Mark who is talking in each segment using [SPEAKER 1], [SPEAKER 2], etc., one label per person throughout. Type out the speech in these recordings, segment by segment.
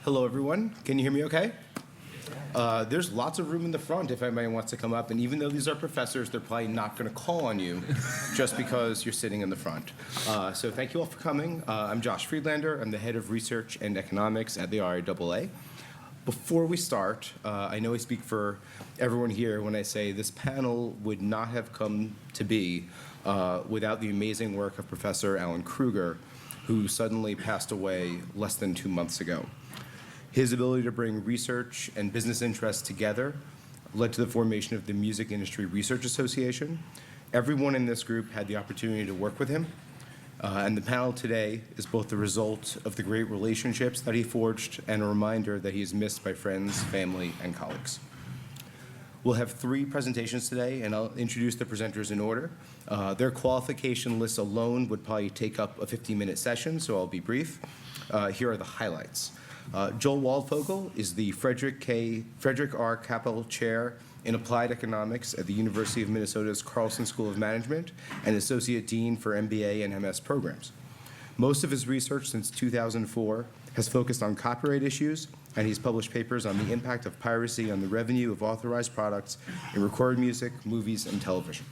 [SPEAKER 1] Hello, everyone. Can you hear me okay? There's lots of room in the front if anybody wants to come up, and even though these are professors, they're probably not going to call on you just because you're sitting in the front. So thank you all for coming. I'm Josh Friedlander. I'm the head of research and economics at the RIAA. Before we start, I know I speak for everyone here when I say this panel would not have come to be without the amazing work of Professor Alan Krueger, who suddenly passed away less than 2 months ago. His ability to bring research and business interests together led to the formation of the Music Industry Research Association. Everyone in this group had the opportunity to work with him, and the panel today is both the result of the great relationships that he forged and a reminder that he is missed by friends, family, and colleagues. We'll have 3 presentations today, and I'll introduce the presenters in order. Their qualification lists alone would probably take up a 15-minute session, so I'll be brief. Here are the highlights. Joel Waldfogel is the Frederick R. Capel Chair in Applied Economics at the University of Minnesota's Carlson School of Management and Associate Dean for MBA and MS programs. Most of his research since 2004 has focused on copyright issues, and he's published papers on the impact of piracy on the revenue of authorized products in recorded music, movies, and television.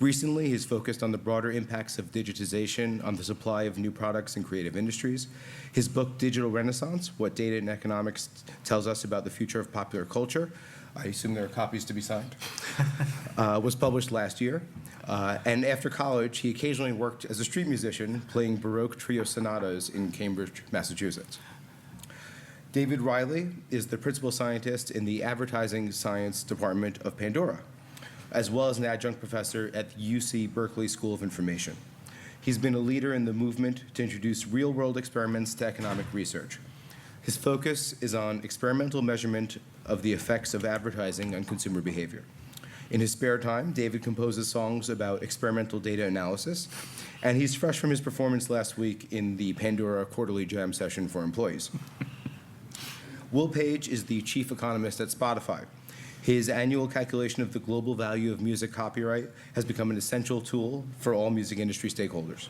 [SPEAKER 1] Recently, he's focused on the broader impacts of digitization on the supply of new products in creative industries. His book, Digital Renaissance, What Data and Economics Tells Us About the Future of Popular Culture, I assume there are copies to be signed, was published last year. And after college, he occasionally worked as a street musician, playing Baroque trio sonatas in Cambridge, Massachusetts. David Riley is the principal scientist in the Advertising Science Department of Pandora, as well as an adjunct professor at the UC Berkeley School of Information. He's been a leader in the movement to introduce real-world experiments to economic research. His focus is on experimental measurement of the effects of advertising on consumer behavior. In his spare time, David composes songs about experimental data analysis, and he's fresh from his performance last week in the Pandora Quarterly Jam session for employees. Will Page is the chief economist at Spotify. His annual calculation of the global value of music copyright has become an essential tool for all music industry stakeholders.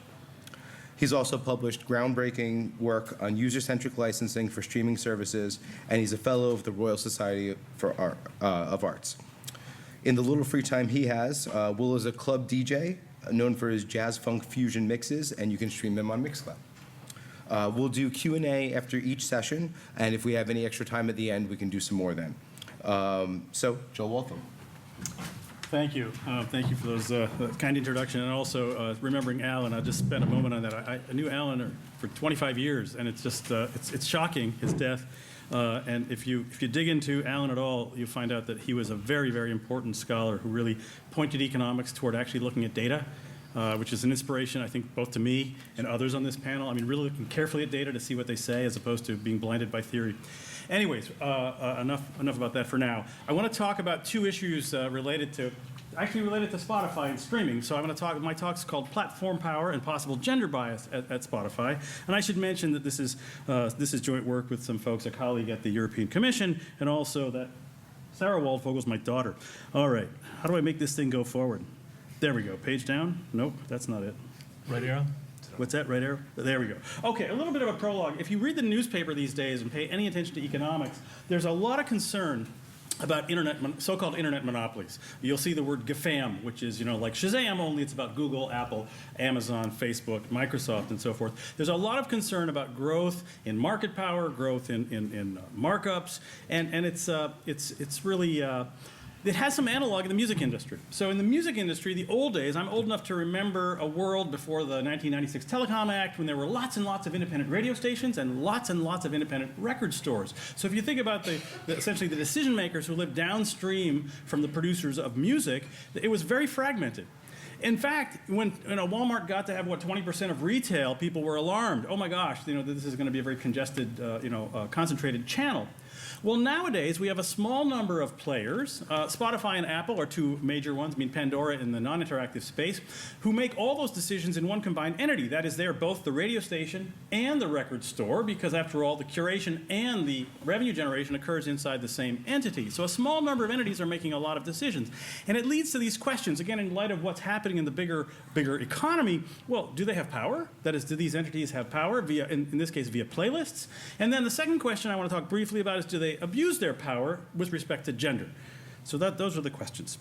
[SPEAKER 1] He's also published groundbreaking work on user-centric licensing for streaming services, and he's a fellow of the Royal Society of Arts. In the little free time he has, Will is a club DJ known for his jazz funk fusion mixes, and you can stream them on Mixcloud. We'll do Q&A after each session, and if we have any extra time at the end, we can do some more then. So, Joel Waldfogel.
[SPEAKER 2] Thank you. Thank you for those kind introduction, and also remembering Alan. I just spent a moment on that. I knew Alan for 25 years, and it's just it's shocking, his death. And if you dig into Alan at all, you find out that he was a very, very important scholar who really pointed economics toward actually looking at data, which is an inspiration, I think, both to me and others on this panel. I mean, really looking carefully at data to see what they say as opposed to being blinded by theory. Anyways, enough about that for now. I want to talk about 2 issues related to Spotify and streaming. So I'm going to talk. My talk's called "Platform Power and Possible Gender Bias at Spotify." And I should mention that this is joint work with some folks, a colleague at the European Commission, and also that Sarah Waldfogel's my daughter. All right, how do I make this thing go forward? There we go. Page down. Nope, that's not it.
[SPEAKER 3] Right arrow?
[SPEAKER 2] What's that, right arrow? There we go. Okay, a little bit of a prologue. If you read the newspaper these days and pay any attention to economics, there's a lot of concern about so-called internet monopolies. You'll see the word GAFAM, which is, like Shazam, only it's about Google, Apple, Amazon, Facebook, Microsoft, and so forth. There's a lot of concern about growth in market power, growth in markups, and it's really it has some analog in the music industry. So in the music industry, the old days, I'm old enough to remember a world before the 1996 Telecom Act when there were lots and lots of independent radio stations and lots of independent record stores. So if you think about essentially the decision makers who lived downstream from the producers of music, it was very fragmented. In fact, when Walmart got to have 20% of retail, people were alarmed. Oh my gosh, this is going to be a very congested, concentrated channel. Well, nowadays, we have a small number of players. Spotify and Apple are 2 major ones, Pandora in the non-interactive space, who make all those decisions in one combined entity. That is, they're both the radio station and the record store, because after all, the curation and the revenue generation occurs inside the same entity. So a small number of entities are making a lot of decisions. And it leads to these questions, again, in light of what's happening happening in the bigger economy, well, do they have power? That is, do these entities have power via, in this case, via playlists? And then the second question I want to talk briefly about is, do they abuse their power with respect to gender? So those are the questions.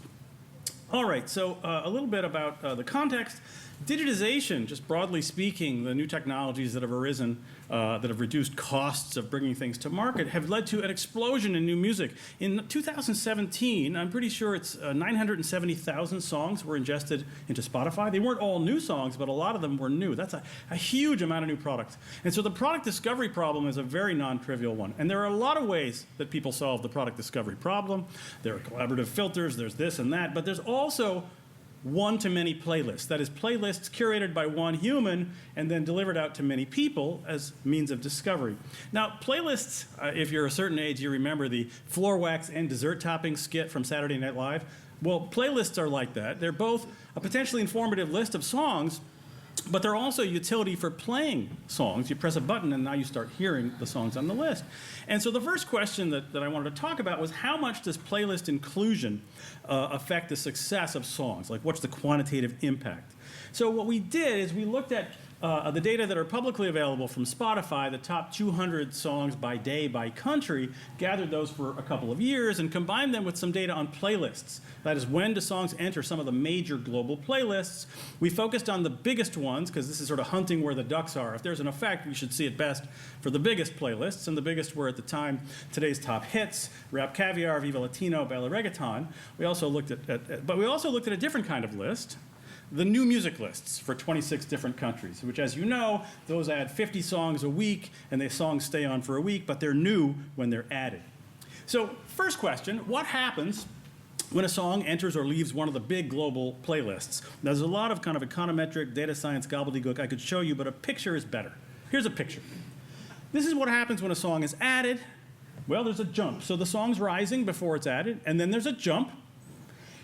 [SPEAKER 2] All right, so a little bit about the context. Digitization, just broadly speaking, the new technologies that have arisen, that have reduced costs of bringing things to market, have led to an explosion in new music. In 2017, I'm pretty sure it's 970,000 songs were ingested into Spotify. They weren't all new songs, but a lot of them were new. That's a huge amount of new product. And so the product discovery problem is a very non-trivial one. And there are a lot of ways that people solve the product discovery problem. There are collaborative filters, there's this and that, but there's also one-to-many playlists. That is, playlists curated by one human and then delivered out to many people as means of discovery. Now, playlists, if you're a certain age, you remember the floor wax and dessert topping skit from Saturday Night Live. Well, playlists are like that. They're both a potentially informative list of songs, but they're also utility for playing songs. You press a button and now you start hearing the songs on the list. And so the first question that I wanted to talk about was, how much does playlist inclusion affect the success of songs? Like, what's the quantitative impact? So what we did is we looked at the data that are publicly available from Spotify, the top 200 songs by day by country, gathered those for a couple of years and combined them with some data on playlists. That is, when do songs enter some of the major global playlists? We focused on the biggest ones because this is sort of hunting where the ducks are. If there's an effect, we should see it best for the biggest playlists, and the biggest were at the time today's top hits, Rap Caviar, Viva Latino, Bella Reggaeton. We also looked but we also looked at a different kind of list, the new music lists for 26 different countries, which, as you know, those add 50 songs a week, and the songs stay on for a week, but they're new when they're added. So first question, what happens when a song enters or leaves one of the big global playlists? There's a lot of kind of econometric, data science gobbledygook I could show you, but a picture is better. Here's a picture. This is what happens when a song is added. Well, there's a jump. So the song's rising before it's added, and then there's a jump.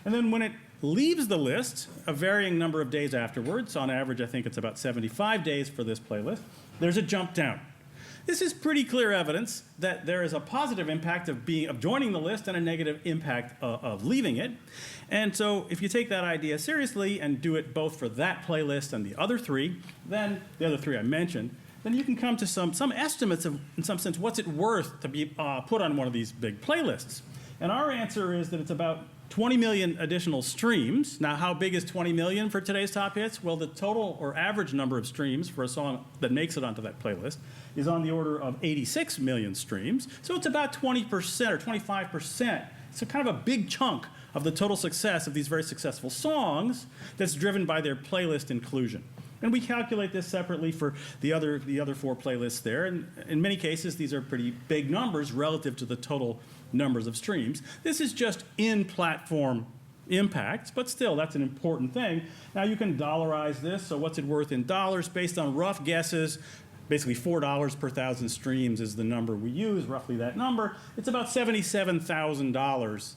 [SPEAKER 2] And then when it leaves the list, a varying number of days afterwards, on average I think it's about 75 days for this playlist, there's a jump down. This is pretty clear evidence that there is a positive impact of joining the list and a negative impact of leaving it. And so if you take that idea seriously and do it both for that playlist and the other three, then the other three I mentioned, then you can come to some estimates of, in some sense, what's it worth to be put on one of these big playlists. And our answer is that it's about 20 million additional streams. Now, how big is 20 million for today's top hits? Well, the total or average number of streams for a song that makes it onto that playlist is on the order of 86 million streams. So it's about 20% or 25%. So kind of a big chunk of the total success of these very successful songs that's driven by their playlist inclusion. And we calculate this separately for the other four playlists there. And in many cases, these are pretty big numbers relative to the total numbers of streams. This is just in-platform impacts, but still, that's an important thing. Now, you can dollarize this. So what's it worth in dollars? Based on rough guesses, basically $4 per thousand streams is the number we use, roughly that number. It's about $77,000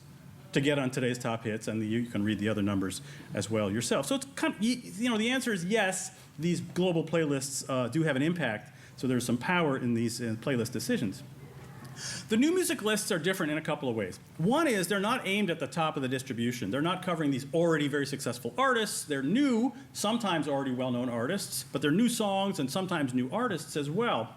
[SPEAKER 2] to get on today's top hits, and you can read the other numbers as well yourself. So it's kind of, the answer is yes, these global playlists do have an impact, so there's some power in these playlist decisions. The new music lists are different in a couple of ways. One is they're not aimed at the top of the distribution. They're not covering these already very successful artists. They're new, sometimes already well-known artists, but they're new songs and sometimes new artists as well.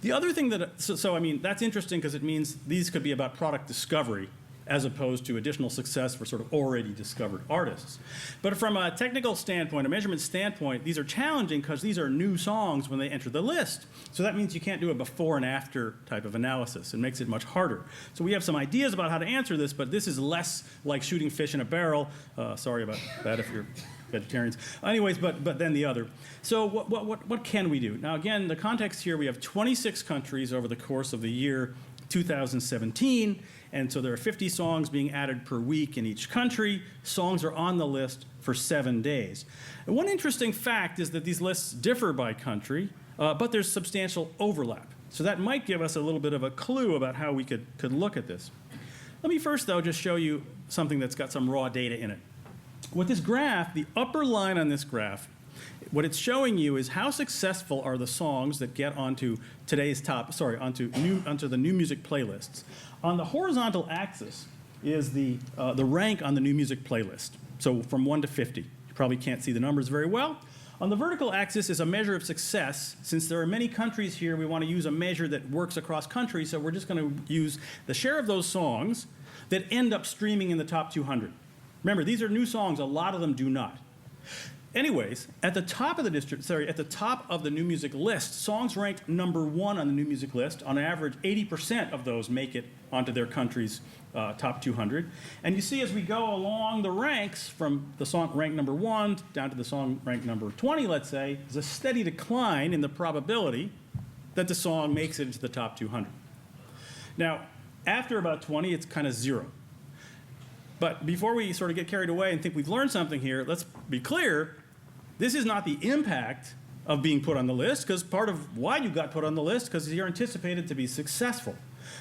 [SPEAKER 2] The other thing I mean, that's interesting because it means these could be about product discovery as opposed to additional success for sort of already discovered artists. But from a technical standpoint, a measurement standpoint, these are challenging because these are new songs when they enter the list. So that means you can't do a before and after type of analysis. It makes it much harder. So we have some ideas about how to answer this, but this is less like shooting fish in a barrel. Sorry about that if you're vegetarians. Anyways, but then the other. So what can we do? Now again, the context here, we have 26 countries over the course of the year 2017, and so there are 50 songs being added per week in each country. Songs are on the list for 7 days. And one interesting fact is that these lists differ by country, but there's substantial overlap. So that might give us a little bit of a clue about how we could look at this. Let me first, though, just show you something that's got some raw data in it. With this graph, the upper line on this graph, what it's showing you is how successful are the songs that get onto onto the new music playlists. On the horizontal axis is the rank on the new music playlist. So from 1 to 50. You probably can't see the numbers very well. On the vertical axis is a measure of success. Since there are many countries here, we want to use a measure that works across countries, so we're just going to use the share of those songs that end up streaming in the top 200. Remember, these are new songs, a lot of them do not. Anyways, at the top of the new music list, songs ranked number 1 on the new music list, on average 80% of those make it onto their country's top 200. And you see as we go along the ranks, from the song ranked number 1 down to the song ranked number 20, let's say, there's a steady decline in the probability that the song makes it into the top 200. Now, after about 20, it's kind of 0. But before we sort of get carried away and think we've learned something here, let's be clear. This is not the impact of being put on the list, because part of why you got put on the list, because you're anticipated to be successful.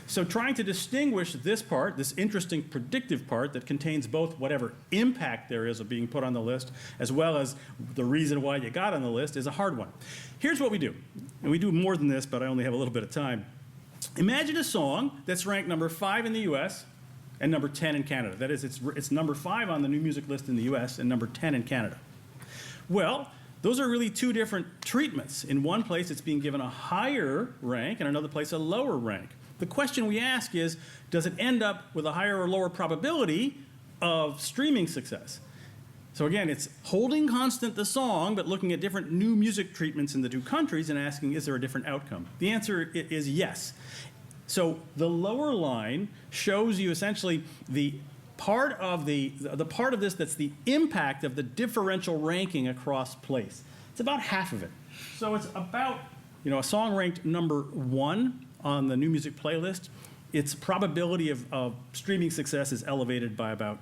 [SPEAKER 2] So trying to distinguish this part, this interesting predictive part that contains both whatever impact there is of being put on the list, as well as the reason why you got on the list, is a hard one. Here's what we do. And we do more than this, but I only have a little bit of time. Imagine a song that's ranked number 5 in the US and number 10 in Canada. That is, it's number 5 on the new music list in the US and number 10 in Canada. Well, those are really two different treatments. In one place, it's being given a higher rank, and another place, a lower rank. The question we ask is, does it end up with a higher or lower probability of streaming success? So again, it's holding constant the song, but looking at different new music treatments in the two countries and asking, is there a different outcome? The answer is yes. So the lower line shows you essentially the part of the part of this that's the impact of the differential ranking across place. It's about half of it. So it's about, a song ranked number 1 on the new music playlist, its probability of streaming success is elevated by about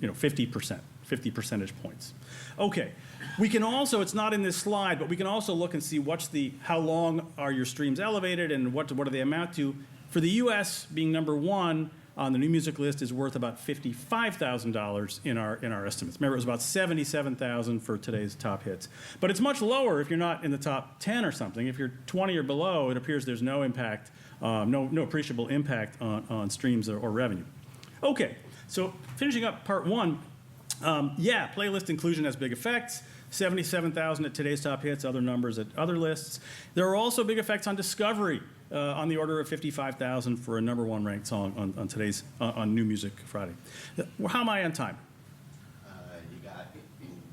[SPEAKER 2] 50%, 50 percentage points. Okay, we can also, it's not in this slide, but we can also look and see how long are your streams elevated and what do they amount to. For the US, being number 1 on the new music list is worth about $55,000 in our estimates. Remember, it was about $77,000 for today's top hits. But it's much lower if you're not in the top 10 or something. If you're 20 or below, it appears there's no impact, no appreciable impact on streams or revenue. Okay, so finishing up part 1, playlist inclusion has big effects. 77,000 at today's top hits, other numbers at other lists. There are also big effects on discovery, on the order of 55,000 for a number 1 ranked song on today's on New Music Friday. How am I on time?
[SPEAKER 3] You got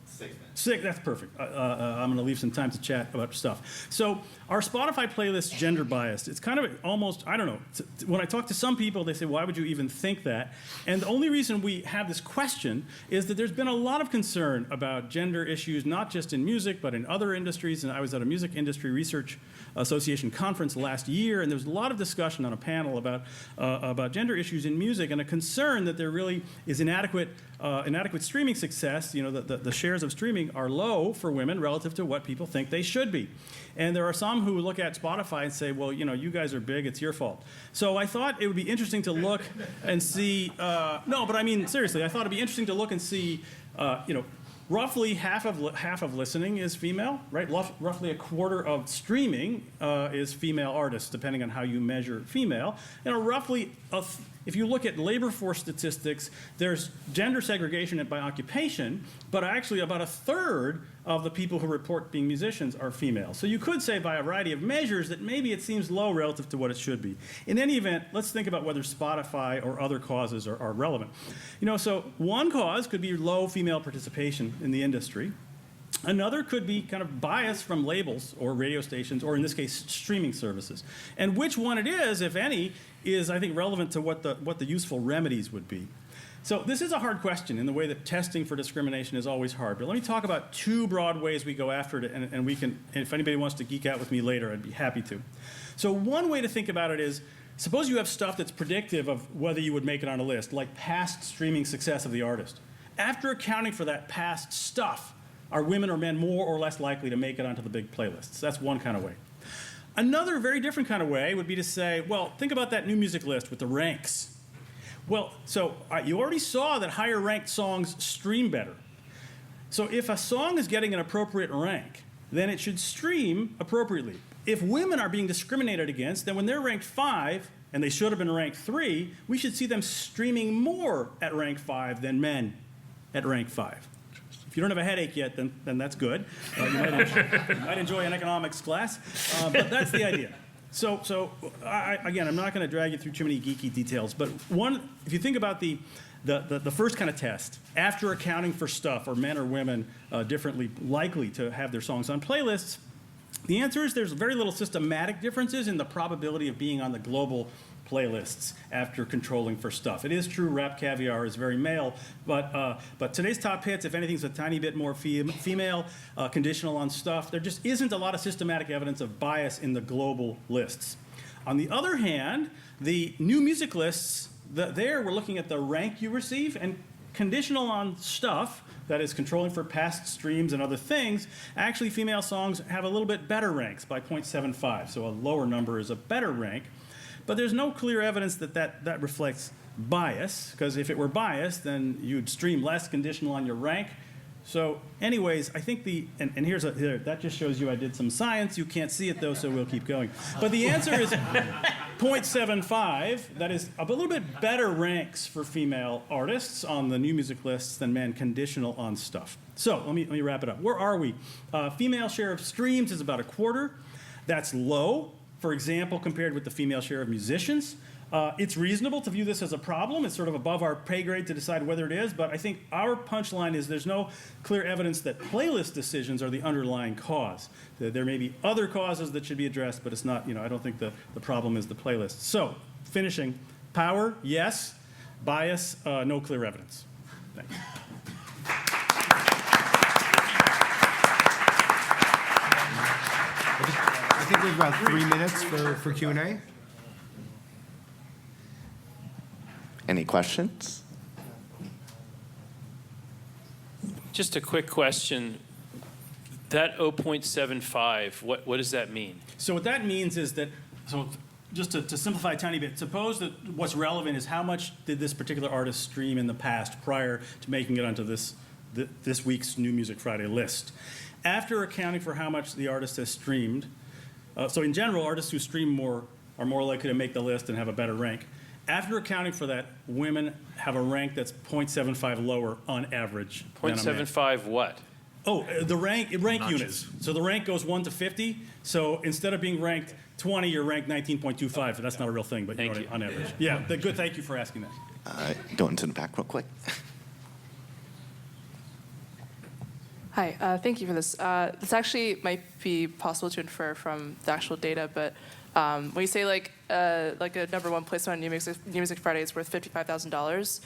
[SPEAKER 3] 6 minutes.
[SPEAKER 2] 6, that's perfect. I'm going to leave some time to chat about stuff. So our Spotify playlist gender biased. It's kind of almost, I don't know. When I talk to some people, they say, why would you even think that? And the only reason we have this question is that there's been a lot of concern about gender issues, not just in music, but in other industries. And I was at a Music Industry Research Association conference last year, and there was a lot of discussion on a panel about gender issues in music, and a concern that there really is inadequate streaming success. The shares of streaming are low for women relative to what people think they should be. And there are some who look at Spotify and say, well, you guys are big, it's your fault. So I thought it would be interesting to look and see, no, but I mean, seriously, I thought it'd be interesting to look and see, roughly half of listening is female, right? Roughly a quarter of streaming is female artists, depending on how you measure female. Roughly, if you look at labor force statistics, there's gender segregation by occupation, but actually about a third of the people who report being musicians are female. So you could say by a variety of measures that maybe it seems low relative to what it should be. In any event, let's think about whether Spotify or other causes are relevant. So one cause could be low female participation in the industry. Another could be kind of bias from labels or radio stations, or in this case, streaming services. And which one it is, if any, is, I think, relevant to what the useful remedies would be. So this is a hard question in the way that testing for discrimination is always hard. But let me talk about 2 broad ways we go after it, and we can, if anybody wants to geek out with me later, I'd be happy to. So one way to think about it is, suppose you have stuff that's predictive of whether you would make it on a list, like past streaming success of the artist. After accounting for that past stuff, are women or men more or less likely to make it onto the big playlists? That's one kind of way. Another very different kind of way would be to say, well, think about that new music list with the ranks. Well, so you already saw that higher ranked songs stream better. So if a song is getting an appropriate rank, then it should stream appropriately. If women are being discriminated against, then when they're ranked 5, and they should have been ranked 3, we should see them streaming more at rank 5 than men at rank 5. If you don't have a headache yet, then that's good. You might enjoy an economics class, but that's the idea. So again, I'm not going to drag you through too many geeky details, but if you think about the first kind of test, after accounting for stuff, or men or women differently likely to have their songs on playlists, the answer is there's very little systematic differences in the probability of being on the global playlists after controlling for stuff. It is true Rap Caviar is very male, but today's top hits, if anything, is a tiny bit more female, conditional on stuff. There just isn't a lot of systematic evidence of bias in the global lists. On the other hand, the new music lists, there we're looking at the rank you receive, and conditional on stuff, that is controlling for past streams and other things, actually female songs have a little bit better ranks by 0.75, so a lower number is a better rank. But there's no clear evidence that reflects bias, because if it were bias, then you'd stream less conditional on your rank. So anyways, I think and here, that just shows you I did some science. You can't see it though, so we'll keep going. But the answer is 0.75. That is a little bit better ranks for female artists on the new music lists than men conditional on stuff. So let me wrap it up. Where are we? Female share of streams is about a quarter. That's low, for example, compared with the female share of musicians. It's reasonable to view this as a problem. It's sort of above our pay grade to decide whether it is, but I think our punchline is there's no clear evidence that playlist decisions are the underlying cause. There may be other causes that should be addressed, but it's not, I don't think the problem is the playlist. So, finishing, power, yes. Bias, no clear evidence. Thanks.
[SPEAKER 1] I think we have about 3 minutes for Q&A.
[SPEAKER 4] Any questions?
[SPEAKER 5] Just a quick question. That 0.75, what does that mean?
[SPEAKER 2] So what that means is that, just to simplify a tiny bit, suppose that what's relevant is how much did this particular artist stream in the past prior to making it onto this week's New Music Friday list. After accounting for how much the artist has streamed, so in general, artists who stream more are more likely to make the list and have a better rank. After accounting for that, women have a rank that's 0.75 lower on average.
[SPEAKER 5] 0.75 what?
[SPEAKER 2] Oh, the rank units. So the rank goes 1 to 50. So instead of being ranked 20, you're ranked 19.25. That's not a real thing, but
[SPEAKER 5] Thank you.
[SPEAKER 2] on average. Yeah, good. Thank you for asking that.
[SPEAKER 4] Go into the back real quick.
[SPEAKER 6] Hi, thank you for this. This actually might be possible to infer from the actual data, but when you say like a #1 placement on New Music Friday is worth $55,000,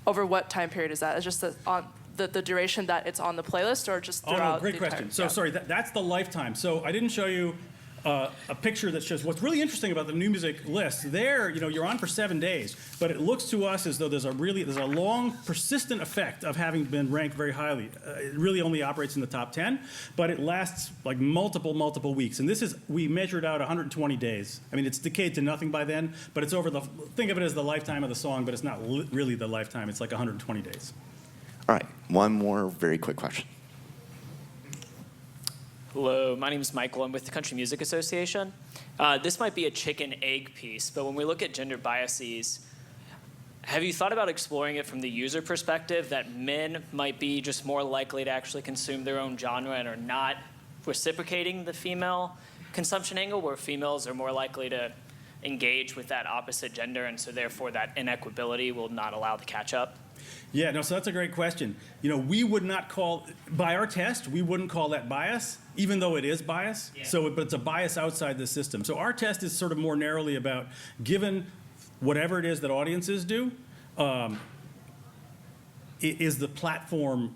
[SPEAKER 6] over what time period is that? Is just on the duration that it's on the playlist, or just throughout?
[SPEAKER 2] Oh no, great question. So sorry, that's the lifetime. So I didn't show you a picture that shows what's really interesting about the new music list. There, you're on for 7 days, but it looks to us as though there's a long, persistent effect of having been ranked very highly. It really only operates in the top 10, but it lasts like multiple weeks. And we measured out 120 days. I mean, it's decayed to nothing by then, but it's think of it as the lifetime of the song, but it's not really the lifetime. It's like 120 days.
[SPEAKER 4] All right, one more very quick question.
[SPEAKER 7] Hello, my name is Michael. I'm with the Country Music Association. This might be a chicken-egg piece, but when we look at gender biases, have you thought about exploring it from the user perspective, that men might be just more likely to actually consume their own genre and are not reciprocating the female consumption angle, where females are more likely to engage with that opposite gender, and so therefore that inequability will not allow the catch-up?
[SPEAKER 2] Yeah, no, so that's a great question. We would not by our test, we wouldn't call that bias, even though it is bias. Yeah. But it's a bias outside the system. So our test is sort of more narrowly about, given whatever it is that audiences do, is the platform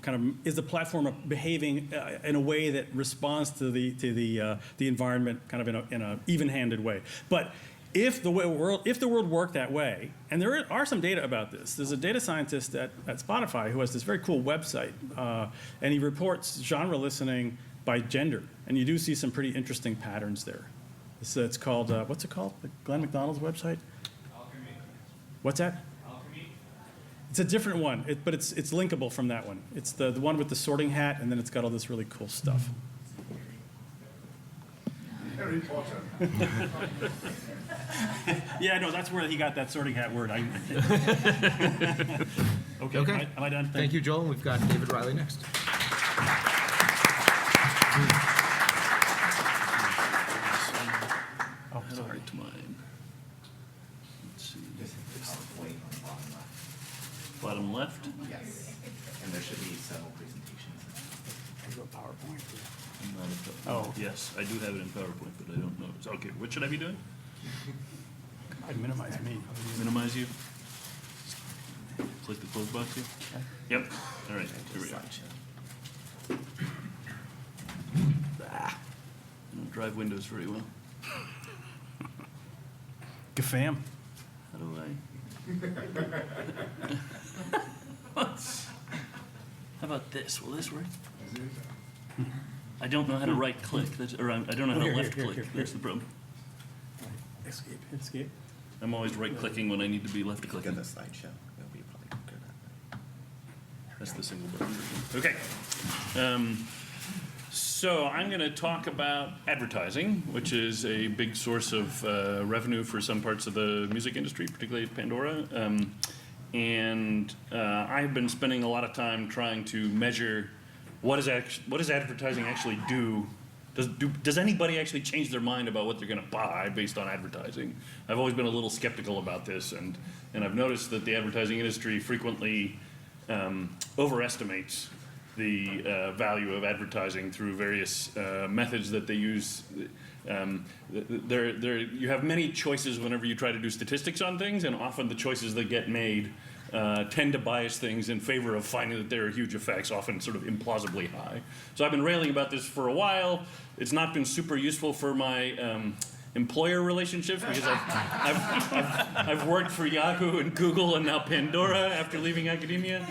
[SPEAKER 2] behaving in a way that responds to the environment kind of in a even-handed way. But if the world worked that way, and there are some data about this. There's a data scientist at Spotify who has this very cool website, and he reports genre listening by gender, and you do see some pretty interesting patterns there. It's called, what's it called? The Glenn McDonald's website?
[SPEAKER 8] Alchemy.
[SPEAKER 2] What's that?
[SPEAKER 8] Alchemy.
[SPEAKER 2] It's a different one, but it's linkable from that one. It's the one with the sorting hat, and then it's got all this really cool stuff.
[SPEAKER 8] Harry Potter.
[SPEAKER 2] Yeah, no, that's where he got that sorting hat word. Okay.
[SPEAKER 1] Okay.
[SPEAKER 2] Am I done?
[SPEAKER 1] Thank you, Joel. We've got David Riley next.
[SPEAKER 2] Oh,
[SPEAKER 9] How do I
[SPEAKER 2] sorry.
[SPEAKER 9] get to mine? Let's see.
[SPEAKER 3] Just PowerPoint on the bottom left.
[SPEAKER 9] Bottom left?
[SPEAKER 3] Yes. And there should be several presentations.
[SPEAKER 9] I'm not a
[SPEAKER 2] Oh.
[SPEAKER 9] Yes, I do have it in PowerPoint, but I don't know. Okay, what should I be doing?
[SPEAKER 2] I'd minimize me.
[SPEAKER 9] Minimize you? Click the close box here? Yep, all right, here we are. I don't drive Windows very well.
[SPEAKER 2] GAFAM.
[SPEAKER 9] How do I? How about this? Will this work? I don't know how to right click, or I don't know how to
[SPEAKER 2] Here,
[SPEAKER 9] left
[SPEAKER 2] here,
[SPEAKER 9] click.
[SPEAKER 2] here,
[SPEAKER 9] That's the problem.
[SPEAKER 2] Escape, escape.
[SPEAKER 9] I'm always right clicking when I need to be left
[SPEAKER 3] Look at
[SPEAKER 9] clicking.
[SPEAKER 3] the slideshow. It'll be probably good at
[SPEAKER 9] That's the single button. Okay. So I'm going to talk about advertising, which is a big source of revenue for some parts of the music industry, particularly at Pandora. I've been spending a lot of time trying to measure what does advertising actually do. Does anybody actually change their mind about what they're going to buy based on advertising? I've always been a little skeptical about this, and I've noticed that the advertising industry frequently overestimates the value of advertising through various methods that they use. You have many choices whenever you try to do statistics on things, and often the choices that get made tend to bias things in favor of finding that there are huge effects, often sort of implausibly high. So I've been railing about this for a while. It's not been super useful for my employer relationships because I've worked for Yahoo and Google and now Pandora after leaving academia.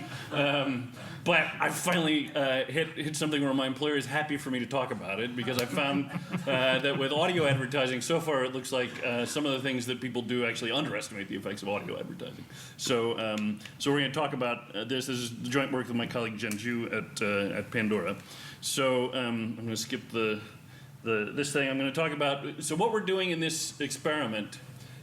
[SPEAKER 9] But I finally hit something where my employer is happy for me to talk about it because I found that with audio advertising, so far it looks like some of the things that people do actually underestimate the effects of audio advertising. So we're going to talk about this. This is the joint work with my colleague Jen Ju at Pandora. So I'm going to skip this thing. I'm going to talk about, so what we're doing in this experiment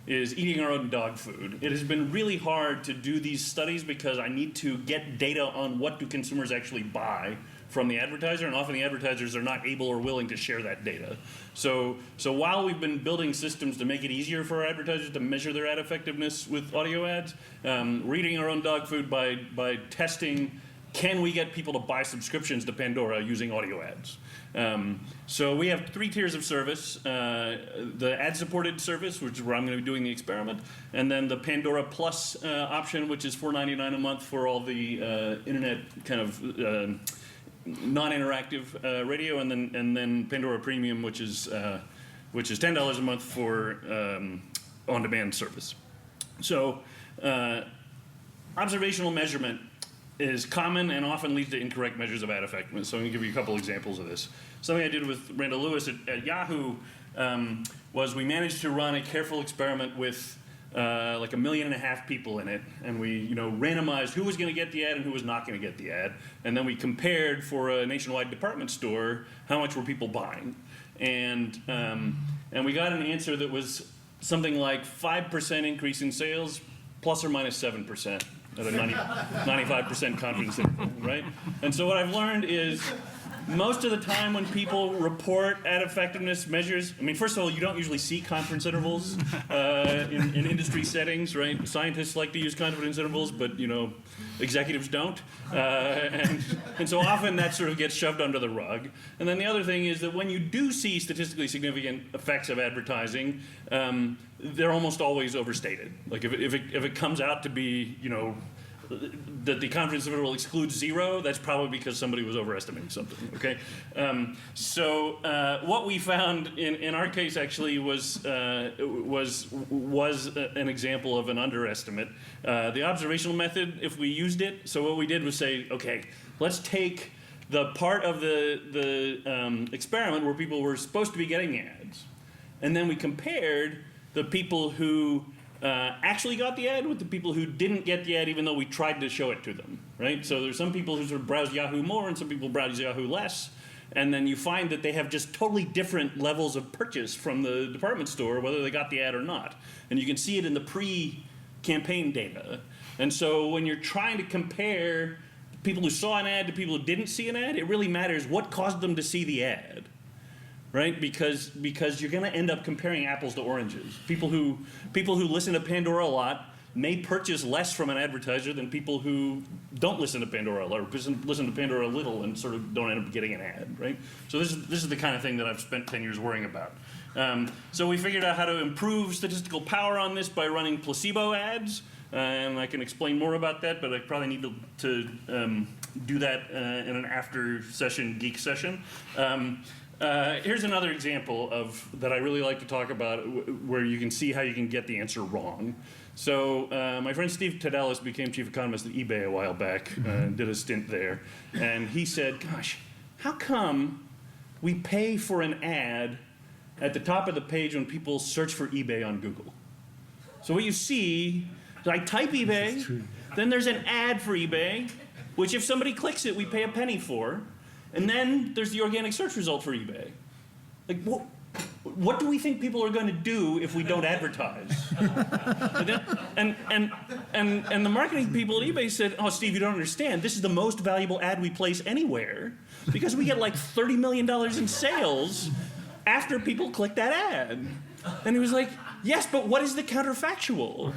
[SPEAKER 9] is eating our own dog food. It has been really hard to do these studies because I need to get data on what do consumers actually buy from the advertiser, and often the advertisers are not able or willing to share that data. So while we've been building systems to make it easier for our advertisers to measure their ad effectiveness with audio ads, we're eating our own dog food by testing, can we get people to buy subscriptions to Pandora using audio ads? So we have 3 tiers of service, the ad-supported service, which is where I'm going to be doing the experiment, and then the Pandora Plus option, which is $4.99 a month for all the internet kind of non-interactive radio, and then Pandora Premium, which is $10 a month for on-demand service. So observational measurement is common and often leads to incorrect measures of ad effectiveness. So I'm going to give you a couple examples of this. Something I did with Randall Lewis at Yahoo was we managed to run a careful experiment with like 1.5 million people in it, and we randomized who was going to get the ad and who was not going to get the ad, and then we compared for a nationwide department store how much were people buying, and we got an answer that was something like 5% increase in sales plus or minus 7%. At a 95% confidence interval, right? And so what I've learned is most of the time when people report ad effectiveness measures, I mean, first of all, you don't usually see confidence intervals in industry settings, right? Scientists like to use confidence intervals, but executives don't. And so often that sort of gets shoved under the rug. And then the other thing is that when you do see statistically significant effects of advertising, they're almost always overstated. Like if it comes out to be, that the confidence interval excludes 0, that's probably because somebody was overestimating something, okay? So what we found in our case actually was an example of an underestimate. The observational method, if we used it, so what we did was say, okay, let's take the part of the experiment where people were supposed to be getting ads, and then we compared the people who actually got the ad with the people who didn't get the ad even though we tried to show it to them, right? So there's some people who sort of browse Yahoo more and some people browse Yahoo less, and then you find that they have just totally different levels of purchase from the department store whether they got the ad or not. And you can see it in the pre-campaign data. And so when you're trying to compare people who saw an ad to people who didn't see an ad, it really matters what caused them to see the ad, right? Because you're going to end up comparing apples to oranges. People who listen to Pandora a lot may purchase less from an advertiser than people who don't listen to Pandora a lot, or listen to Pandora a little and sort of don't end up getting an ad, right? So this is the kind of thing that I've spent 10 years worrying about. So we figured out how to improve statistical power on this by running placebo ads, and I can explain more about that, but I probably need to do that in an after session geek session. Here's another example that I really like to talk about where you can see how you can get the answer wrong. So my friend Steve Tadelis became chief economist at eBay a while back, did a stint there, and he said, gosh, how come we pay for an ad at the top of the page when people search for eBay on Google? So what you see, I type eBay, then there's an ad for eBay, which if somebody clicks it, we pay a penny for, and then there's the organic search result for eBay. Like, what do we think people are going to do if we don't advertise? and the marketing people at eBay said, oh, Steve, you don't understand. This is the most valuable ad we place anywhere because we get like $30 million in sales after people click that ad. And he was like, yes, but what is the counterfactual?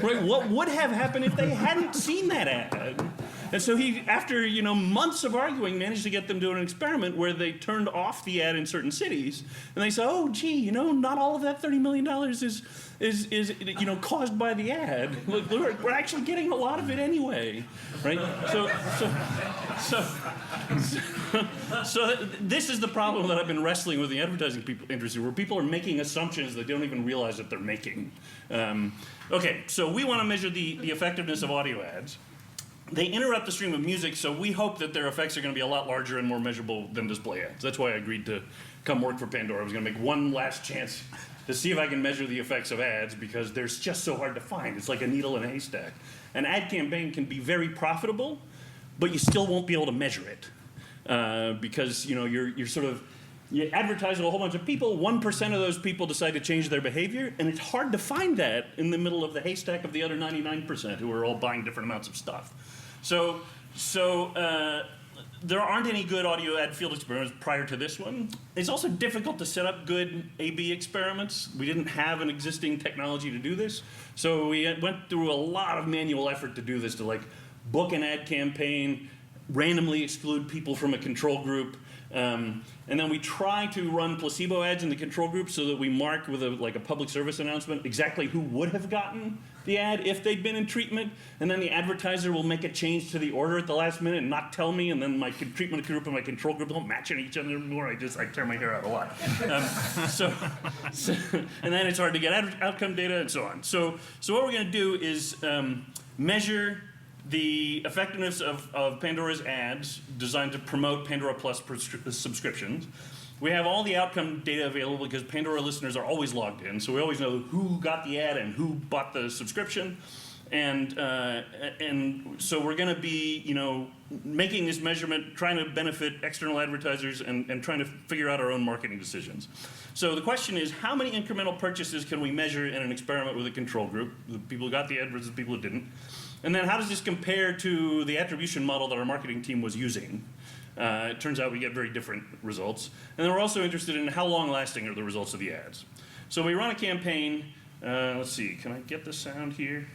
[SPEAKER 9] Right? What would have happened if they hadn't seen that ad? And so he, after months of arguing, managed to get them to an experiment where they turned off the ad in certain cities, and they said, "Oh, gee, not all of that $30 million is caused by the ad. Look, we're actually getting a lot of it anyway, right?" So this is the problem that I've been wrestling with the advertising industry, where people are making assumptions they don't even realize that they're making. Okay, so we want to measure the effectiveness of audio ads. They interrupt the stream of music, so we hope that their effects are going to be a lot larger and more measurable than display ads. That's why I agreed to come work for Pandora. I was going to make one last chance to see if I can measure the effects of ads, because they're just so hard to find. It's like a needle in a haystack. An ad campaign can be very profitable, but you still won't be able to measure it because you advertise to a whole bunch of people. 1% of those people decide to change their behavior, and it's hard to find that in the middle of the haystack of the other 99% who are all buying different amounts of stuff. So there aren't any good audio ad field experiments prior to this one. It's also difficult to set up good A/B experiments. We didn't have an existing technology to do this, so we went through a lot of manual effort to do this, to book an ad campaign, randomly exclude people from a control group, and then we try to run placebo ads in the control group so that we mark with a public service announcement exactly who would have gotten the ad if they'd been in treatment, and then the advertiser will make a change to the order at the last minute and not tell me, and then my treatment group and my control group don't match each other anymore. I tear my hair out a lot. And then it's hard to get outcome data and so on. So what we're going to do is measure the effectiveness of Pandora's ads designed to promote Pandora Plus subscriptions. We have all the outcome data available because Pandora listeners are always logged in, so we always know who got the ad and who bought the subscription. And so we're going to be, making this measurement, trying to benefit external advertisers and trying to figure out our own marketing decisions. So the question is, how many incremental purchases can we measure in an experiment with a control group, the people who got the ad versus the people who didn't? And then how does this compare to the attribution model that our marketing team was using? It turns out we get very different results. And then we're also interested in how long-lasting are the results of the ads. So we run a campaign. Let's see, can I get the sound here?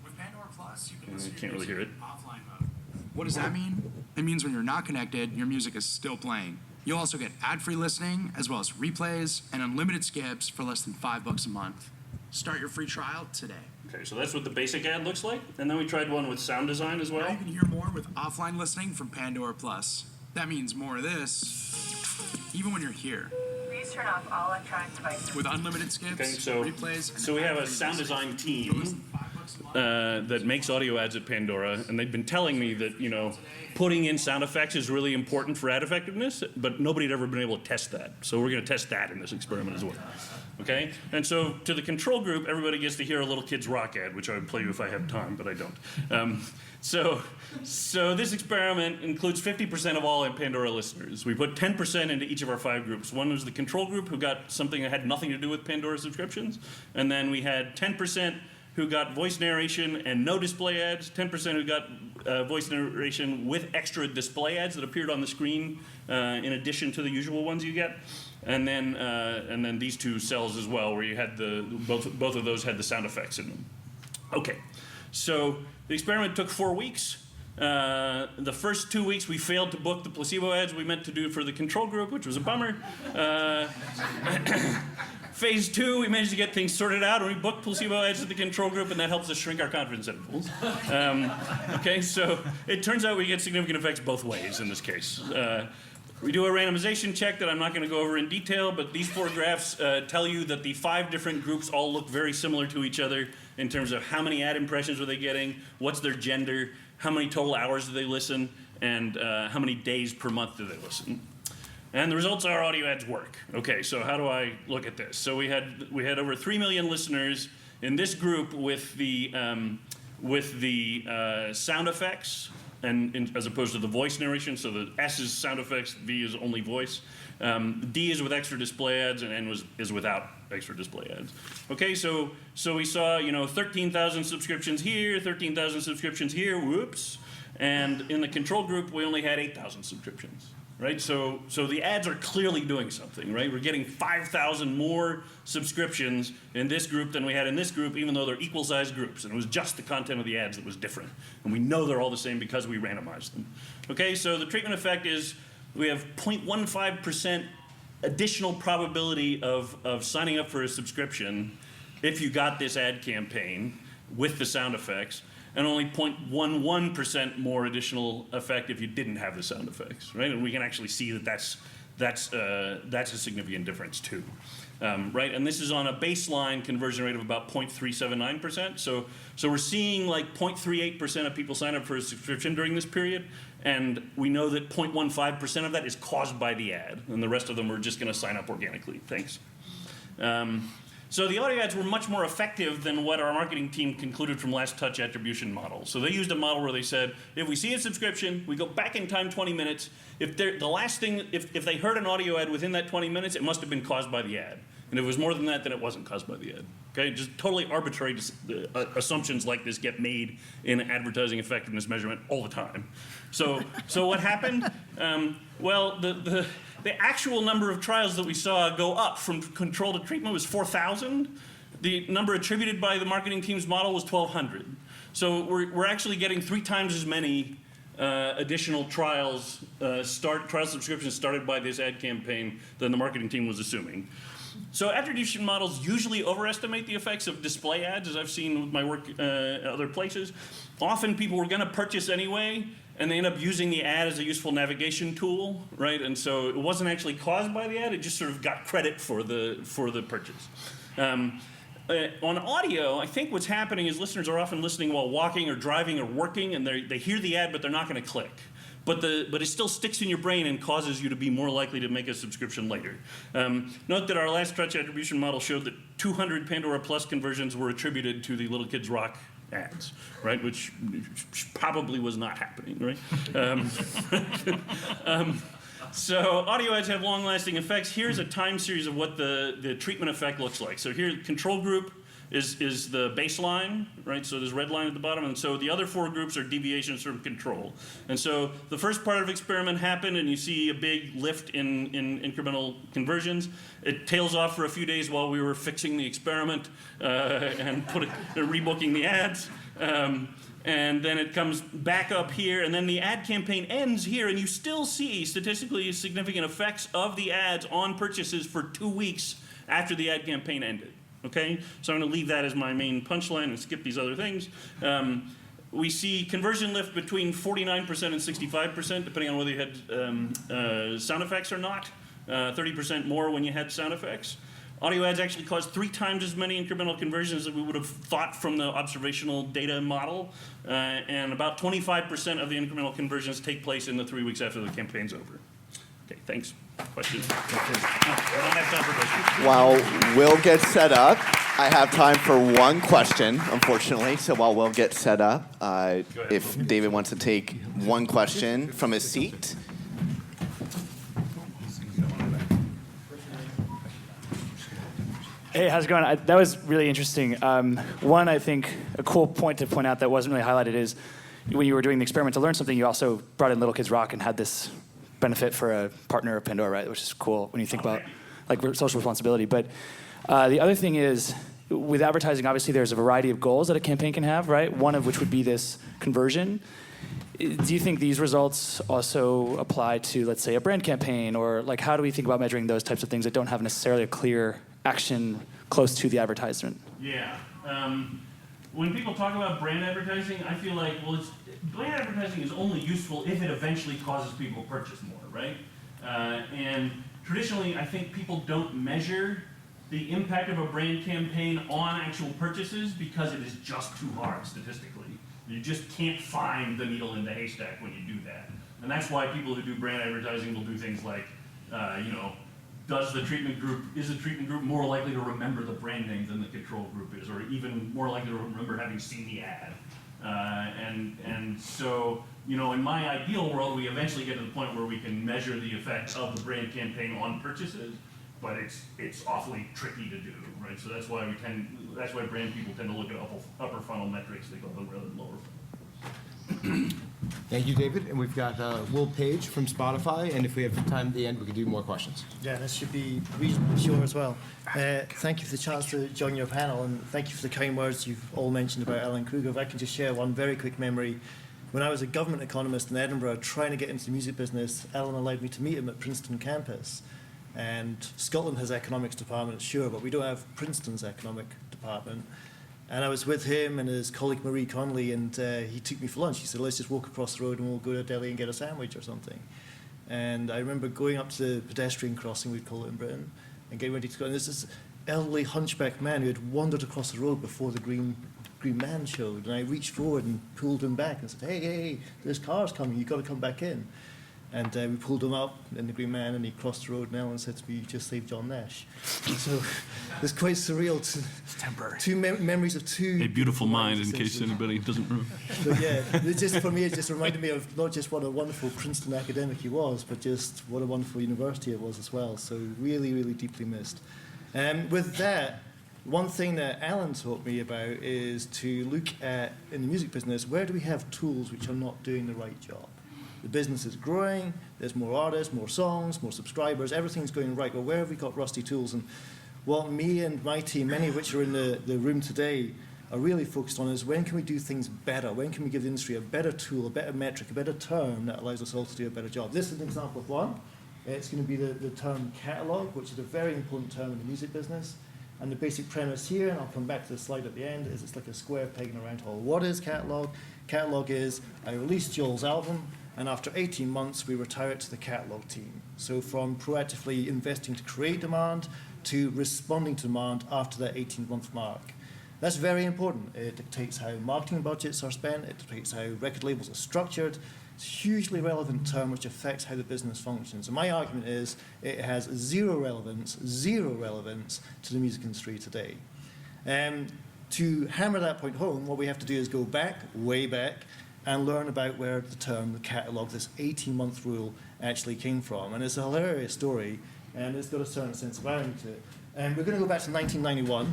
[SPEAKER 8] With Pandora Plus, you can listen to
[SPEAKER 9] can't
[SPEAKER 8] your
[SPEAKER 9] really hear
[SPEAKER 8] music
[SPEAKER 9] it.
[SPEAKER 8] offline mode. What does that mean? It means when you're not connected, your music is still playing. You'll also get ad-free listening, as well as replays and unlimited skips for less than $5 a month. Start your free trial today.
[SPEAKER 9] Okay, so that's what the basic ad looks like. And then we tried one with sound design as
[SPEAKER 8] Now
[SPEAKER 9] well.
[SPEAKER 8] you can hear more with offline listening from Pandora Plus. That means more of this, even when you're here.
[SPEAKER 10] Please turn off all electronic devices.
[SPEAKER 8] With unlimited skips,
[SPEAKER 9] Okay, so
[SPEAKER 8] replays, and
[SPEAKER 9] we have a
[SPEAKER 8] ad-free
[SPEAKER 9] sound
[SPEAKER 8] listening.
[SPEAKER 9] design team
[SPEAKER 8] For less than $5 a month.
[SPEAKER 9] that makes audio ads at Pandora, and they've been telling me that putting in sound effects is really important for ad effectiveness, but nobody had ever been able to test that. So we're going to test that in this experiment as well. Okay, and so to the control group, everybody gets to hear a Little Kids Rock ad, which I would play you if I had time, but I don't. So this experiment includes 50% of all Pandora listeners. We put 10% into each of our 5 groups. One was the control group, who got something that had nothing to do with Pandora subscriptions, and then we had 10% who got voice narration and no display ads, 10% who got voice narration with extra display ads that appeared on the screen in addition to the usual ones you get. And then these two cells as well, where you had both of those had the sound effects in them. Okay, so the experiment took 4 weeks. The first 2 weeks we failed to book the placebo ads we meant to do for the control group, which was a bummer. Phase 2, we managed to get things sorted out, and we booked placebo ads to the control group, and that helps us shrink our confidence intervals. Okay, so it turns out we get significant effects both ways in this case. We do a randomization check that I'm not going to go over in detail, but these 4 graphs tell you that the 5 different groups all look very similar to each other in terms of how many ad impressions are they getting, what's their gender, how many total hours do they listen, and how many days per month do they listen. And the results are audio ads work. Okay, so how do I look at this? So we had over 3 million listeners in this group with the sound effects, and as opposed to the voice narration. So the S is sound effects, V is only voice. D is with extra display ads, and N is without extra display ads. Okay, so we saw 13,000 subscriptions here, 13,000 subscriptions here. Whoops. And in the control group, we only had 8,000 subscriptions. Right, so the ads are clearly doing something, right? We're getting 5,000 more subscriptions in this group than we had in this group, even though they're equal-sized groups, and it was just the content of the ads that was different. And we know they're all the same because we randomized them. Okay, so the treatment effect is we have 0.15% additional probability of signing up for a subscription if you got this ad campaign with the sound effects, and only 0.11% more additional effect if you didn't have the sound effects, right? And we can actually see that that's a significant difference too, right? And this is on a baseline conversion rate of about 0.379%. So we're seeing like 0.38% of people sign up for a subscription during this period, and we know that 0.15% of that is caused by the ad, and the rest of them are just going to sign up organically. Thanks. So the audio ads were much more effective than what our marketing team concluded from last touch attribution model. So they used a model where they said, if we see a subscription, we go back in time 20 minutes. If they heard an audio ad within that 20 minutes, it must have been caused by the ad. And if it was more than that, then it wasn't caused by the ad. Okay, just totally arbitrary assumptions like this get made in advertising effectiveness measurement all the time. So what happened? Well, the actual number of trials that we saw go up from control to treatment was 4,000. The number attributed by the marketing team's model was 1,200. So we're actually getting 3 times as many additional trial subscriptions started by this ad campaign than the marketing team was assuming. So attribution models usually overestimate the effects of display ads, as I've seen with my work at other places. Often people were going to purchase anyway, and they end up using the ad as a useful navigation tool, right? And so it wasn't actually caused by the ad; it just sort of got credit for the purchase. On audio, I think what's happening is listeners are often listening while walking or driving or working, and they hear the ad, but they're not going to click. But it still sticks in your brain and causes you to be more likely to make a subscription later. Note that our last touch attribution model showed that 200 Pandora Plus conversions were attributed to the Little Kids Rock ads, right? Which probably was not happening, right? So audio ads have long-lasting effects. Here's a time series of what the treatment effect looks like. So here, control group is the baseline, right? So there's red line at the bottom, and so the other 4 groups are deviations from control. And so the first part of the experiment happened, and you see a big lift in incremental conversions. It tails off for a few days while we were fixing the experiment and rebooking the ads. And then it comes back up here, and then the ad campaign ends here, and you still see statistically significant effects of the ads on purchases for 2 weeks after the ad campaign ended. Okay, so I'm going to leave that as my main punchline and skip these other things. We see conversion lift between 49% and 65%, depending on whether you had sound effects or not. 30% more when you had sound effects. Audio ads actually caused 3 times as many incremental conversions that we would have thought from the observational data model, and about 25% of the incremental conversions take place in the 3 weeks after the campaign's over. Okay, thanks. Questions? I don't have time for questions.
[SPEAKER 4] While Will gets set up, I have time for one question, unfortunately. So while Will gets set up, if David wants to take one question from his seat.
[SPEAKER 11] Hey, how's it going? That was really interesting. One, I think a cool point to point out that wasn't really highlighted is when you were doing the experiment to learn something, you also brought in Little Kids Rock and had this benefit for a partner of Pandora, right? Which is cool when you think about like social responsibility. But the other thing is, with advertising, obviously there's a variety of goals that a campaign can have, right? One of which would be this conversion. Do you think these results also apply to, let's say, a brand campaign? Or like, how do we think about measuring those types of things that don't have necessarily a clear action close to the advertisement?
[SPEAKER 9] Yeah. When people talk about brand advertising, I feel like, well, brand advertising is only useful if it eventually causes people to purchase more, right? And traditionally, I think people don't measure the impact of a brand campaign on actual purchases because it is just too hard statistically. You just can't find the needle in the haystack when you do that. And that's why people who do brand advertising will do things like, is the treatment group more likely to remember the brand name than the control group is, or even more likely to remember having seen the ad? And so, in my ideal world, we eventually get to the point where we can measure the effects of the brand campaign on purchases, but it's awfully tricky to do, right? So that's why brand people tend to look at upper funnel metrics, they call them, rather than lower funnel.
[SPEAKER 1] Thank you, David. And we've got Will Page from Spotify, and if we have time at the end, we can do more questions.
[SPEAKER 12] Yeah, this should be reasonably short as well. Thank you for the chance to join your panel, and thank you for the kind words you've all mentioned about Alan Kruger. If I can just share one very quick memory. When I was a government economist in Edinburgh trying to get into the music business, Alan allowed me to meet him at Princeton campus. And Scotland has economics department, sure, but we don't have Princeton's economic department. And I was with him and his colleague Marie Connolly, and he took me for lunch. He said, let's just walk across the road and we'll go to Delhi and get a sandwich or something. And I remember going up to the pedestrian crossing, we'd call it in Britain, and getting ready to go. And there's this elderly hunchback man who had wandered across the road before the Green Man showed. And I reached forward and pulled him back and said, hey, there's cars coming, you've got to come back in. And we pulled him up in the Green Man, and he crossed the road, and Alan said to me, you just saved John Nash. So it's quite surreal. Two memories of two...
[SPEAKER 9] A beautiful mind, in case anybody doesn't remember.
[SPEAKER 12] So yeah, for me, it just reminded me of not just what a wonderful Princeton academic he was, but just what a wonderful university it was as well. So really, really deeply missed. With that, one thing that Alan taught me about is to look at, in the music business, where do we have tools which are not doing the right job? The business is growing, there's more artists, more songs, more subscribers, everything's going right. Well, where have we got rusty tools? And what me and my team, many of which are in the room today, are really focused on is when can we do things better? When can we give the industry a better tool, a better metric, a better term that allows us all to do a better job? This is an example of one. It's going to be the term catalog, which is a very important term in the music business. And the basic premise here, and I'll come back to the slide at the end, is it's like a square peg in a round hole. What is catalog? Catalog is, I released Joel's album, and after 18 months, we retire it to the catalog team. So from proactively investing to create demand to responding to demand after that 18-month mark. That's very important. It dictates how marketing budgets are spent. It dictates how record labels are structured. It's a hugely relevant term which affects how the business functions. And my argument is it has zero relevance to the music industry today. To hammer that point home, what we have to do is go back, way back, and learn about where the term, the catalog, this 18-month rule actually came from. And it's a hilarious story, and it's got a certain sense of irony to it. And we're going to go back to 1991,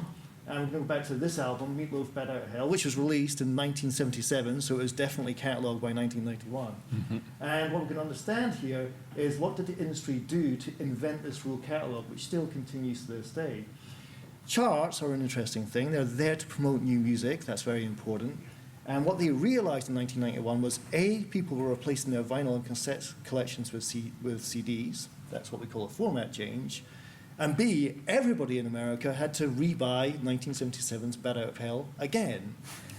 [SPEAKER 12] and we're going to go back to this album, Meat Loaf, Bad Out of Hell, which was released in 1977, so it was definitely catalogued by 1991. Mm-hmm. And what we're going to understand here is what did the industry do to invent this rule catalog, which still continues to this day. Charts are an interesting thing. They're there to promote new music. That's very important. And what they realized in 1991 was, A, people were replacing their vinyl and cassette collections with CDs. That's what we call a format change. And B, everybody in America had to rebuy 1977's Bad Out of Hell again.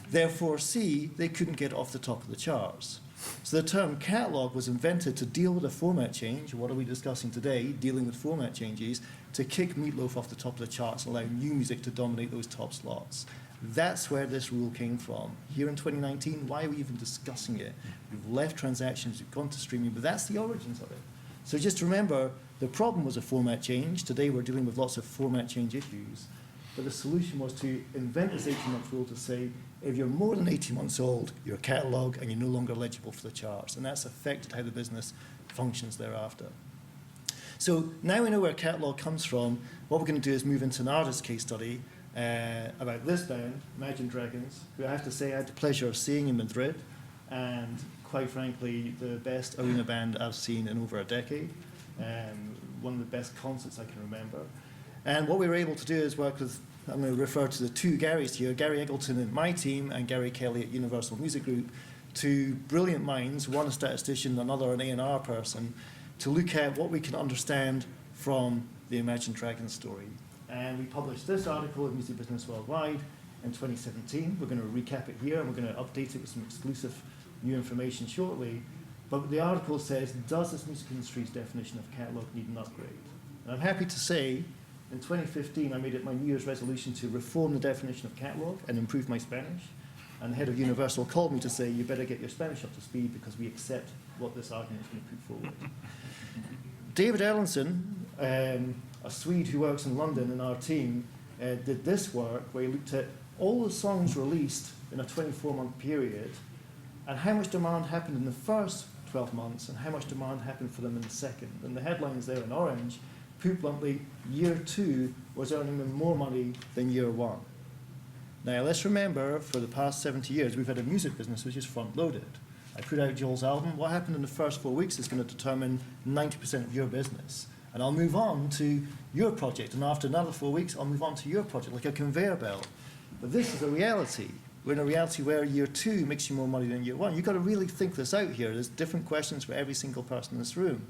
[SPEAKER 12] Therefore, C, they couldn't get off the top of the charts. So the term catalog was invented to deal with a format change. What are we discussing today? Dealing with format changes to kick Meat Loaf off the top of the charts and allow new music to dominate those top slots. That's where this rule came from. Here in 2019, why are we even discussing it? We've left transactions, we've gone to streaming, but that's the origins of it. So just remember, the problem was a format change. Today we're dealing with lots of format change issues. But the solution was to invent this 18-month rule to say, if you're more than 18 months old, you're a catalog and you're no longer eligible for the charts. And that's affected how the business functions thereafter. So now we know where catalogue comes from. What we're going to do is move into an artist case study about this band, Imagine Dragons, who I have to say I had the pleasure of seeing in Madrid, and quite frankly, the best arena band I've seen in over a decade. One of the best concerts I can remember. And what we were able to do is work with, I'm going to refer to the two Garys here, Gary Eggleton in my team and Gary Kelly at Universal Music Group, two brilliant minds, one a statistician, another an A&R person, to look at what we can understand from the Imagine Dragons story. And we published this article in Music Business Worldwide in 2017. We're going to recap it here, and we're going to update it with some exclusive new information shortly. But the article says, does this music industry's definition of catalogue need an upgrade? And I'm happy to say, in 2015, I made it my New Year's resolution to reform the definition of catalogue and improve my Spanish. And the head of Universal called me to say, you better get your Spanish up to speed because we accept what this argument is going to put forward. David Erlandson, a Swede who works in London in our team, did this work where he looked at all the songs released in a 24-month period and how much demand happened in the first 12 months and how much demand happened for them in the second. And the headlines there in orange, put bluntly, year 2 was earning them more money than year 1. Now let's remember, for the past 70 years, we've had a music business which is front-loaded. I put out Joel's album. What happened in the first 4 weeks is going to determine 90% of your business. And I'll move on to your project. And after another 4 weeks, I'll move on to your project, like a conveyor belt. But this is a reality. We're in a reality where year 2 makes you more money than year 1. You've got to really think this out here. There's different questions for every single person in this room.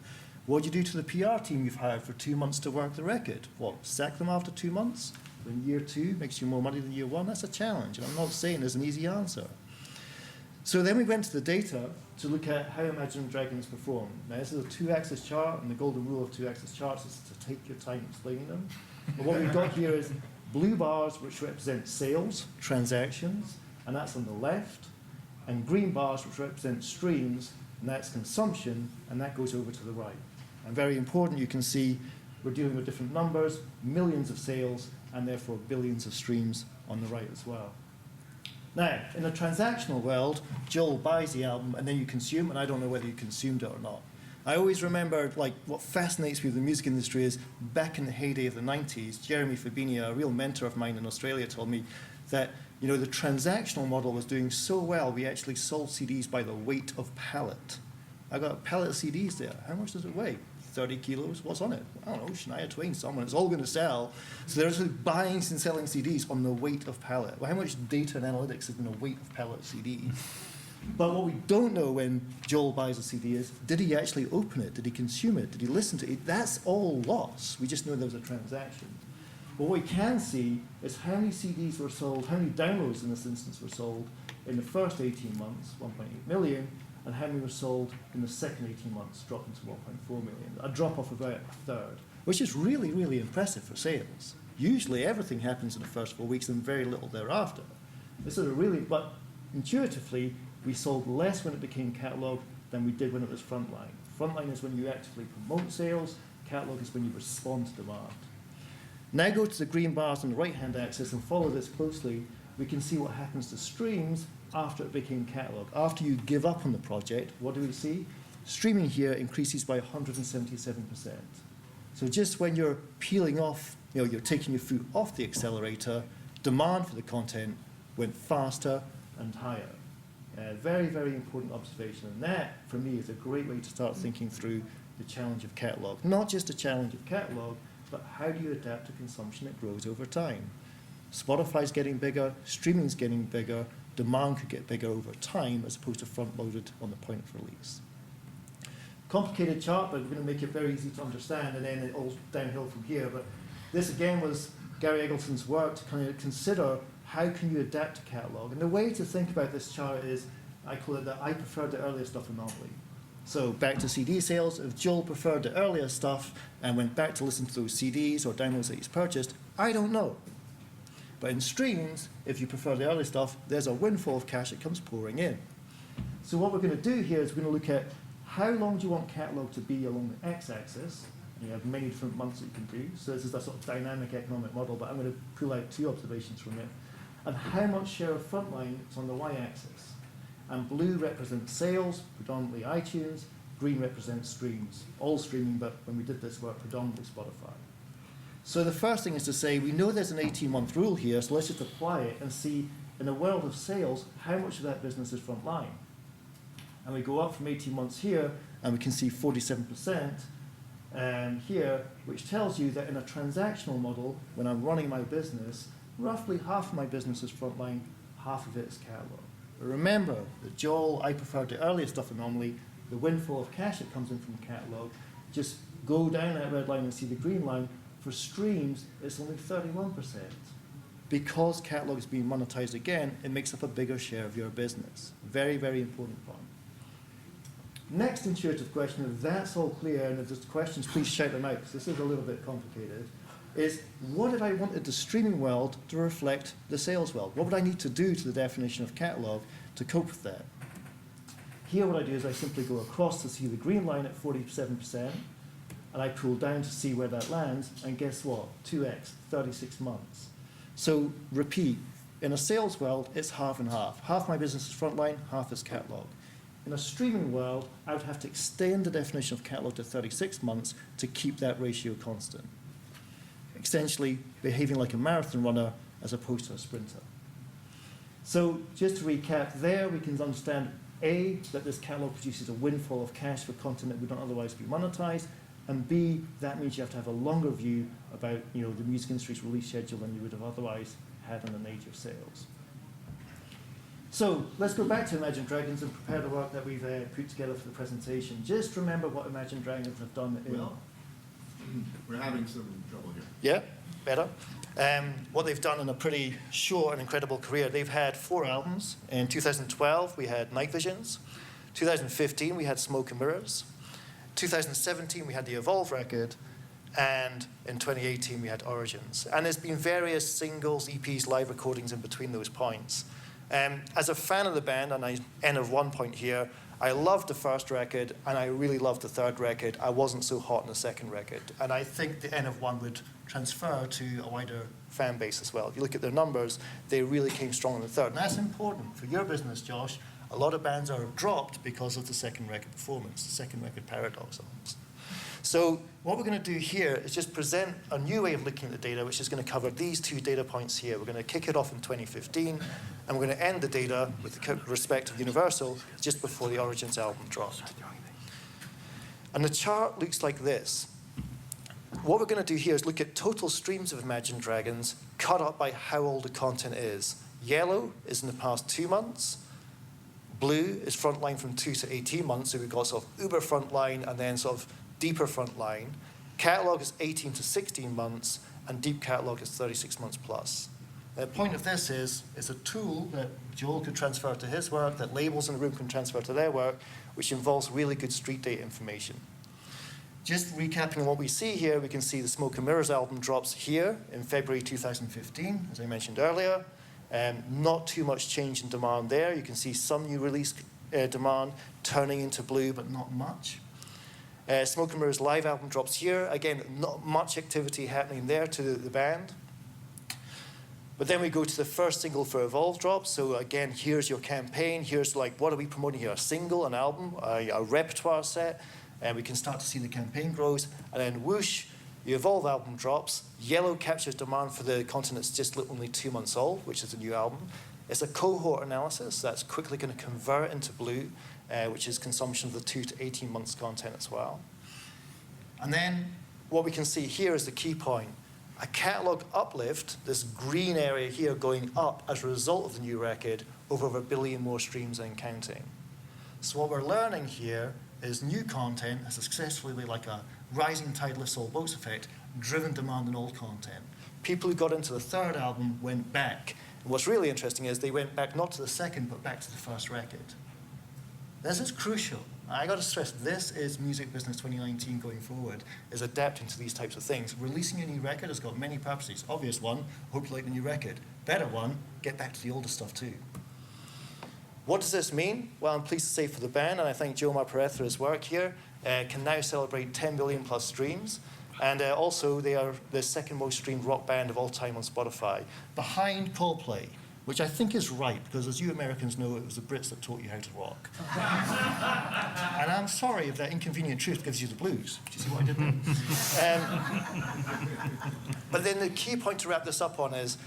[SPEAKER 12] What do you do to the PR team you've hired for 2 months to work the record? What, sack them after 2 months? When year 2 makes you more money than year 1? That's a challenge. And I'm not saying there's an easy answer. So then we went to the data to look at how Imagine Dragons perform. Now, this is a 2-axis chart, and the golden rule of 2-axis charts is to take your time explaining them. But what we've got here is blue bars, which represent sales, transactions, and that's on the left, and green bars, which represent streams, and that's consumption, and that goes over to the right. And very important, you can see we're dealing with different numbers, millions of sales, and therefore billions of streams on the right as well. Now, in a transactional world, Joel buys the album and then you consume, and I don't know whether you consumed it or not. I always remember, like, what fascinates me with the music industry is back in the heyday of the 90s, Jeremy Fabinia, a real mentor of mine in Australia, told me that, you know, the transactional model was doing so well, we actually sold CDs by the weight of pallet. I got a pallet of CDs there. How much does it weigh? 30 kilos? What's on it? I don't know, Shania Twain, someone. It's all going to sell. So they're actually buying and selling CDs on the weight of pallet. Well, how much data and analytics is in the weight of pallet CD? But what we don't know when Joel buys a CD is, did he actually open it? Did he consume it? Did he listen to it? That's all loss. We just know there was a transaction. But what we can see is how many CDs were sold, how many downloads in this instance were sold in the first 18 months, 1.8 million, and how many were sold in the second 18 months, dropping to 1.4 million, a drop off about a third, which is really, really impressive for sales. Usually everything happens in the first 4 weeks and very little thereafter. This is a really, but intuitively, we sold less when it became catalogue than we did when it was frontline. Frontline is when you actively promote sales, catalogue is when you respond to demand. Now go to the green bars on the right-hand axis and follow this closely. We can see what happens to streams after it became catalogue. After you give up on the project, what do we see? Streaming here increases by 177%. So just when you're peeling off, you're taking your foot off the accelerator, demand for the content went faster and higher. Very, very important observation. And that, for me, is a great way to start thinking through the challenge of catalogue. Not just a challenge of catalogue, but how do you adapt to consumption that grows over time? Spotify's getting bigger, streaming's getting bigger, demand could get bigger over time as opposed to front-loaded on the point of release. Complicated chart, but we're going to make it very easy to understand, and then it all downhill from here. But this, again, was Gary Eggleton's work to kind of consider how can you adapt to catalogue. And the way to think about this chart is, I call it that I prefer the earlier stuff anomaly. So back to CD sales, if Joel preferred the earlier stuff and went back to listen to those CDs or downloads that he's purchased, I don't know. But in streams, if you prefer the early stuff, there's a windfall of cash that comes pouring in. So what we're going to do here is we're going to look at how long do you want catalogue to be along the x-axis. You have many different months that you can do. So this is a sort of dynamic economic model, but I'm going to pull out 2 observations from it. And how much share of frontline is on the y-axis. And blue represents sales, predominantly iTunes. green represents streams. All streaming, but when we did this work, predominantly Spotify. So the first thing is to say, we know there's an 18-month rule here, so let's just apply it and see, in a world of sales, how much of that business is frontline. And we go up from 18 months here, and we can see 47% here, which tells you that in a transactional model, when I'm running my business, roughly half of my business is frontline, half of it is catalog. But remember that Joel, I preferred the earlier stuff anomaly, the windfall of cash that comes in from catalog. Just go down that red line and see the green line. For streams, it's only 31%. Because catalog is being monetized again, it makes up a bigger share of your business. Very, very important point. Next intuitive question, if that's all clear, and if there's questions, please shout them out, because this is a little bit complicated, is what if I wanted the streaming world to reflect the sales world? What would I need to do to the definition of catalog to cope with that? Here what I do is I simply go across to see the green line at 47%, and I pull down to see where that lands, and guess what? 2x, 36 months. So repeat, in a sales world, it's half and half. Half my business is frontline, half is catalog. In a streaming world, I would have to extend the definition of catalog to 36 months to keep that ratio constant. Essentially, behaving like a marathon runner as opposed to a sprinter. So just to recap there, we can understand A, that this catalog produces a windfall of cash for content that would not otherwise be monetized, and B, that means you have to have a longer view about the music industry's release schedule than you would have otherwise had in an age of sales. So let's go back to Imagine Dragons and prepare the work that we've put together for the presentation. Just remember what Imagine Dragons have done in...
[SPEAKER 13] Well, we're having some trouble here.
[SPEAKER 12] Yeah, better. What they've done in a pretty short and incredible career, they've had 4 albums. In 2012, we had Night Visions. 2015, we had Smoke and Mirrors. 2017, we had the Evolve record. And in 2018, we had Origins. And there's been various singles, EPs, live recordings in between those points. As a fan of the band, and I end of one point here, I loved the first record, and I really loved the third record. I wasn't so hot on the second record. And I think the end of one would transfer to a wider fan base as well. If you look at their numbers, they really came strong in the third. And that's important for your business, Josh. A lot of bands are dropped because of the second record performance, the second record paradox almost. So what we're going to do here is just present a new way of looking at the data, which is going to cover these 2 data points here. We're going to kick it off in 2015, and we're going to end the data with respect to Universal just before the Origins album dropped. And the chart looks like this. What we're going to do here is look at total streams of Imagine Dragons cut up by how old the content is. Yellow is in the past 2 months. Blue is frontline from 2 to 18 months, so we've got sort of uber frontline and then sort of deeper frontline. Catalog is 18 to 16 months, and deep catalog is 36 months plus. The point of this is, it's a tool that Joel could transfer to his work, that labels in the room can transfer to their work, which involves really good street data information. Just recapping what we see here, we can see the Smoke and Mirrors album drops here in February 2015, as I mentioned earlier. Not too much change in demand there. You can see some new release demand turning into blue, but not much. Smoke and Mirrors live album drops here. Again, not much activity happening there to the band. But then we go to the first single for Evolve drops. So again, here's your campaign. Here's like, what are we promoting here? A single, an album, a repertoire set. And we can start to see the campaign grows. And then whoosh, the Evolve album drops. Yellow captures demand for the content that's just only 2 months old, which is a new album. It's a cohort analysis that's quickly going to convert into blue, which is consumption of the 2 to 18 months content as well. And then what we can see here is the key point. A catalog uplift, this green area here going up as a result of the new record, over 1 billion more streams and counting. So what we're learning here is new content has successfully, like a rising tide lifts all boats effect, driven demand in old content. People who got into the third album went back. And what's really interesting is they went back not to the second, but back to the first record. This is crucial. I got to stress, this is Music Business 2019 going forward, is adapting to these types of things. Releasing a new record has got many purposes. Obvious one, hope you like the new record. Better one, get back to the older stuff too. What does this mean? Well, I'm pleased to say for the band, and I thank Joe Marperez for his work here, can now celebrate 10 billion plus streams. And also, they are the second most streamed rock band of all time on Spotify, behind Coldplay. which I think is right, because as you Americans know, it was the Brits that taught you how to rock. And I'm sorry if that inconvenient truth gives you the blues. Do you see what I did there? But then the key point to wrap this up on is,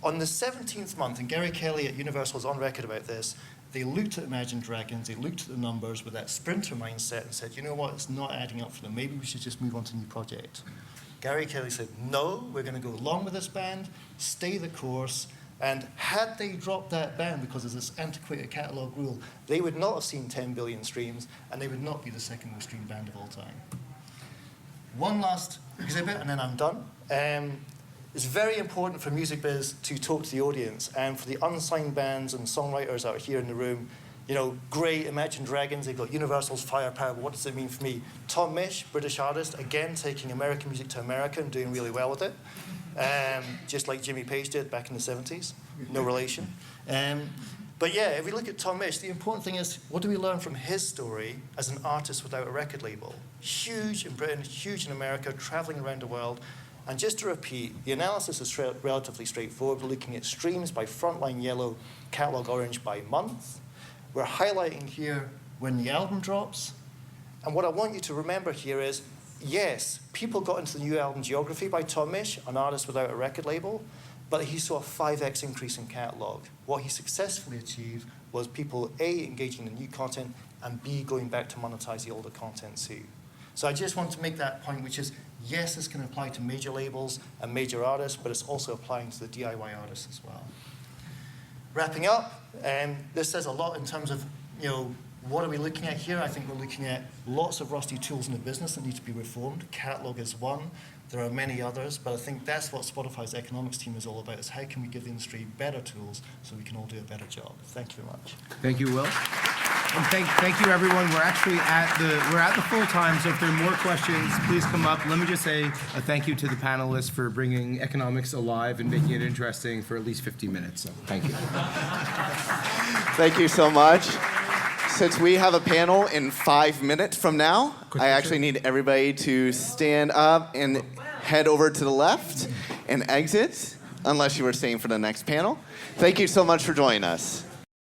[SPEAKER 12] on the 17th month, and Gary Kelly at Universal is on record about this, they looked at Imagine Dragons, they looked at the numbers with that sprinter mindset and said, you know what, it's not adding up for them. Maybe we should just move on to a new project. Gary Kelly said, no, we're going to go along with this band, stay the course, and had they dropped that band because of this antiquated catalogue rule, they would not have seen 10 billion streams, and they would not be the second most streamed band of all time. One last exhibit, and then I'm done. It's very important for Music Biz to talk to the audience, and for the unsigned bands and songwriters out here in the room, you know, great, Imagine Dragons, they've got Universal's firepower, but what does it mean for me? Tom Misch, British artist, again, taking American music to America and doing really well with it, just like Jimmy Page did back in the 70s, no relation. But yeah, if we look at Tom Misch, the important thing is, what do we learn from his story as an artist without a record label? Huge in Britain, huge in America, traveling around the world. And just to repeat, the analysis is relatively straightforward. We're looking at streams by Frontline Yellow, Catalog Orange by month. We're highlighting here when the album drops. And what I want you to remember here is, yes, people got into the new album Geography by Tom Misch, an artist without a record label, but he saw a 5x increase in catalog. What he successfully achieved was people, A, engaging in new content, and B, going back to monetize the older content too. So I just want to make that point, which is, yes, this can apply to major labels and major artists, but it's also applying to the DIY artists as well. Wrapping up, this says a lot in terms of, you know, what are we looking at here? I think we're looking at lots of rusty tools in the business that need to be reformed. Catalog is one. There are many others, but I think that's what Spotify's economics team is all about, is how can we give the industry better tools so we can all do a better job. Thank you very much.
[SPEAKER 1] Thank you, Will. And thank you, everyone. We're actually at the full time, so if there are more questions, please come up. Let me just say a thank you to the panelists for bringing economics alive and making it interesting for at least 50 minutes. So thank you.
[SPEAKER 4] Thank you so much. Since we have a panel in 5 minutes from now, I actually need everybody to stand up and head over to the left and exit, unless you were staying for the next panel. Thank you so much for joining us.